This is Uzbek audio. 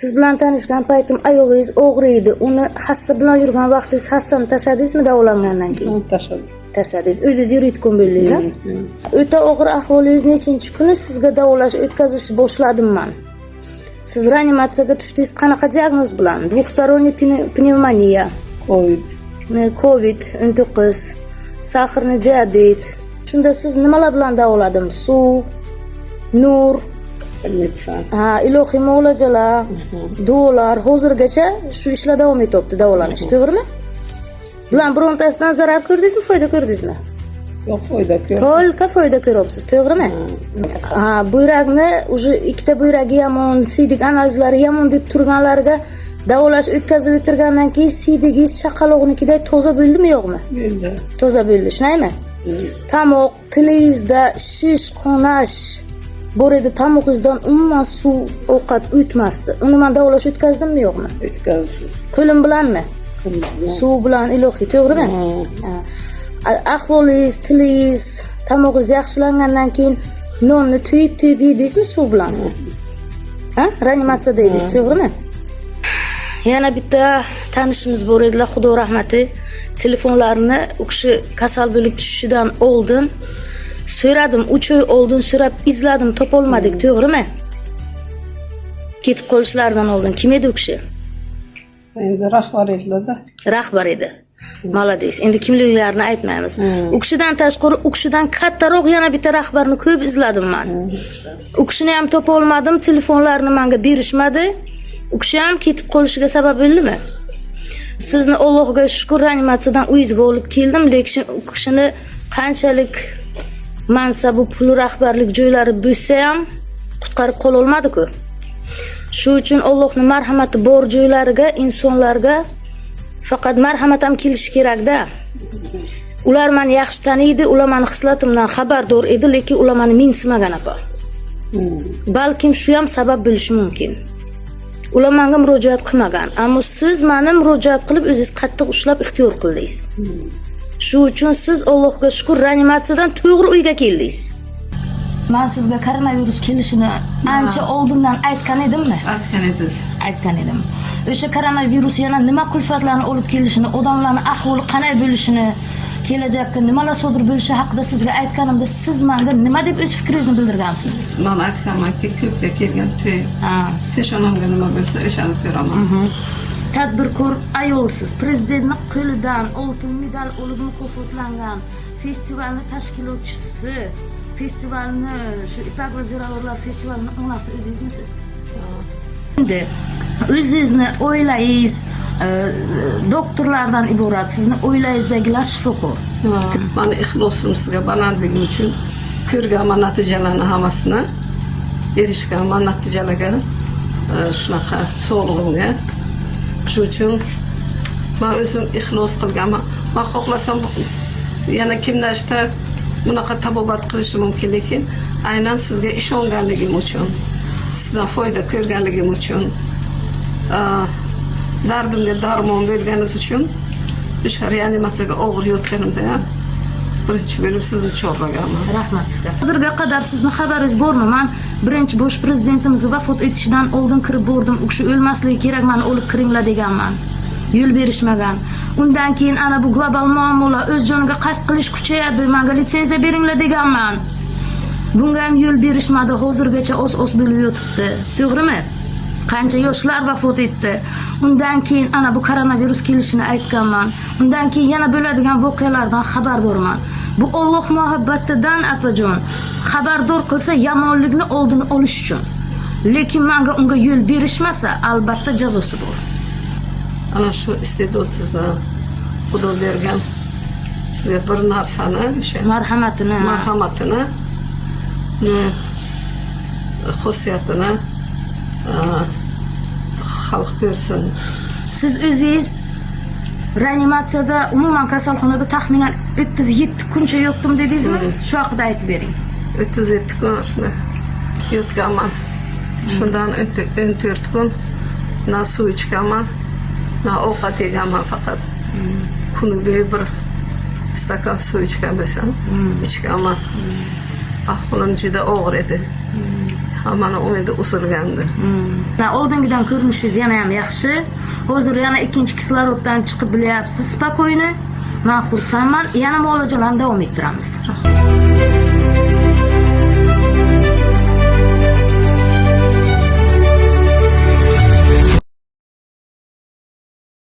Siz bilan tanishgan paytim oyog'ingiz og'riydi. Uni hassa bilan yurgan vaqtingiz hassani tashladingizmi davolangandan keyin? Tashladingiz. O'zingiz yurayotgan bo'ldingiz, ha? O'ta og'ir ahvolingiz nechinchi kuni sizga davolash o'tkazishni boshladim men. Siz reanimatsiyaga tushdingiz qanaqa diagnoz bilan? Двухсторонний pnevmoniya, COVID-19, sahrli diabet. Shunda siz nimalar bilan davoladim? Suv, nur, ilohiy muolajalar, duolar, hozirgacha shu ishlar davom etyapti davolanish, to'g'rimi? Bular birontasidan zarar ko'rdingizmi, foyda ko'rdingizmi? Yo'q, foyda ko'rdim. To'liq foyda ko'ryapsiz, to'g'rimi? Buyrakni уже ikkita buyragi yomon, siydik analizlari yomon deb turganlarga davolash o'tkazib o'tirgandan keyin siydigingiz chaqaloqnikidek toza bo'ldimi, yo'qmi? Bo'ldi. Toza bo'ldi, shunaymi? Tomoq, tilingizda shish, qonash bor edi, tomog'ingizdan umuman suv, ovqat o'tmasdi. Uni men davolash o'tkazdimmi, yo'qmi? O'tkazsiz. Qo'lim bilanmi? Suv bilan, ilohiy, to'g'rimi? Ahvolingiz, tilingiz, tomog'ingiz yaxshilangandan keyin nonni tuyib yedingizmi suv bilan? Reanimatsiyada edingiz, to'g'rimi? Yana bitta tanishimiz bor edilar, Xudo rahmati. Telefonlarini u kishi kasal bo'lib tushishidan oldin so'radim, 3 oy oldin so'rab izladim, topolmadik, to'g'rimi? Ketib qolishlaridan oldin kim edi u kishi? Endi rahbar edilar-da. Rahbar edi. Malades. Endi kimliklarini aytmaymiz. U kishidan tashqari, u kishidan kattaroq yana bitta rahbarni ko'p izladim men. U kishini ham topa olmadim, telefonlarini menga berishmadi. U kishi ham ketib qolishiga sabab bo'ldimi? Sizni Allohga shukr reanimatsiyadan uyingizga olib keldim, lekin u kishini qanchalik mansabu, pul, rahbarlik joylari bo'lsa ham qutqarib qola olmadi-ku. Shu uchun Allohning marhamati bor joylariga, insonlarga faqat marhamat ham kelishi kerak-da. Ular meni yaxshi taniydi, ular meni hislatimdan xabardor edi, lekin ular meni mensimagan apa. Balkim shu ham sabab bo'lishi mumkin. Ular menga murojaat qilmagan, ammo siz meni murojaat qilib o'zingiz qattiq ushlab ixtiyor qildingiz. Shu uchun siz Allohga shukr reanimatsiyadan to'g'ri uyga keldingiz. Men sizga koronavirus kelishini ancha oldindan aytgan edimmi? Aytgan edim. O'sha koronavirus yana nima kulfatlarni olib kelishini, odamlarning ahvoli qanday bo'lishini, kelajakda nimalar sodir bo'lishi haqida sizga aytganimda siz menga nima deb o'z fikringizni bildirgansiz? Men aytganmanki, ko'pga kelgan to'y. Peshonamga nima bo'lsa o'shani ko'raman. Tadbirkor ayolsiz, prezidentning qo'lidan oltin medal olib mukofotlangan festivalning tashkilotchisi, festivalni shu Ipak va ziravorlar festivalining onasi o'zingizmisiz? Endi o'zingizni oilangiz doktorlardan iborat, sizni oilangizdaglar shifokor. Meni ixlosim sizga balandligim uchun ko'rgan natijalarni hammasini erishgan natijalarga shunaqa sog'lig'imga shu uchun men o'zim ixlos qilganman. Men xohlasam yana kimdashda bunaqa tabobat qilishi mumkin, lekin aynan sizga ishonganligim uchun, sizdan foyda ko'rganligim uchun, dardimga darmon berganingiz uchun o'sha reanimatsiyaga og'ir yotganimda birinchi bo'lib sizni chorlaganman. Rahmat sizga. Hozirga qadar sizni xabaringiz bormi? Men birinchi bosh prezidentimiz vafot etishidan oldin kirib bordim. U kishi o'lmasligi kerak, meni olib kiringlar deganman. Yo'l berishmagan. Undan keyin ana bu global muammolar o'z joniga qasd qilish kuchayadi, menga litsenziya beringlar deganman. Bunga ham yo'l berishmadi, hozirgacha os bo'lib yotibdi. To'g'rimi? Qancha yoshlar vafot etdi. Undan keyin ana bu koronavirus kelishini aytganman. Undan keyin yana bo'ladigan voqealardan xabar borman. Bu Alloh muhabbatidan apajon. Xabardor qilsa yomonlikni oldini olish uchun. Lekin menga unga yo'l berishmasa, albatta jazosi bor. Ana shu iste'dodsizni Xudo bergan sizga bir narsani, o'sha marhamatini, xususiyatini xalq ko'rsin. Siz o'zingiz reanimatsiyada, umuman kasalxonada taxminan 37 kuncha yotdim dedingizmi? Shu haqida aytib bering. 37 kun shunda yotganman. Shundan 14 kun na suv ichganman, na ovqat yeganman faqat. Kuniga bir stakan suv ichgan bo'lsam, ichganman. Ahvolim juda og'ir edi. Mana o endi usurgandi. Oldingidan ko'rinishingiz yana ham yaxshi. Hozir yana ikkinchi kisloroddan chiqib bilyapsiz, spokойно. Men xursandman. Yana muolajalarni davom ettiramiz.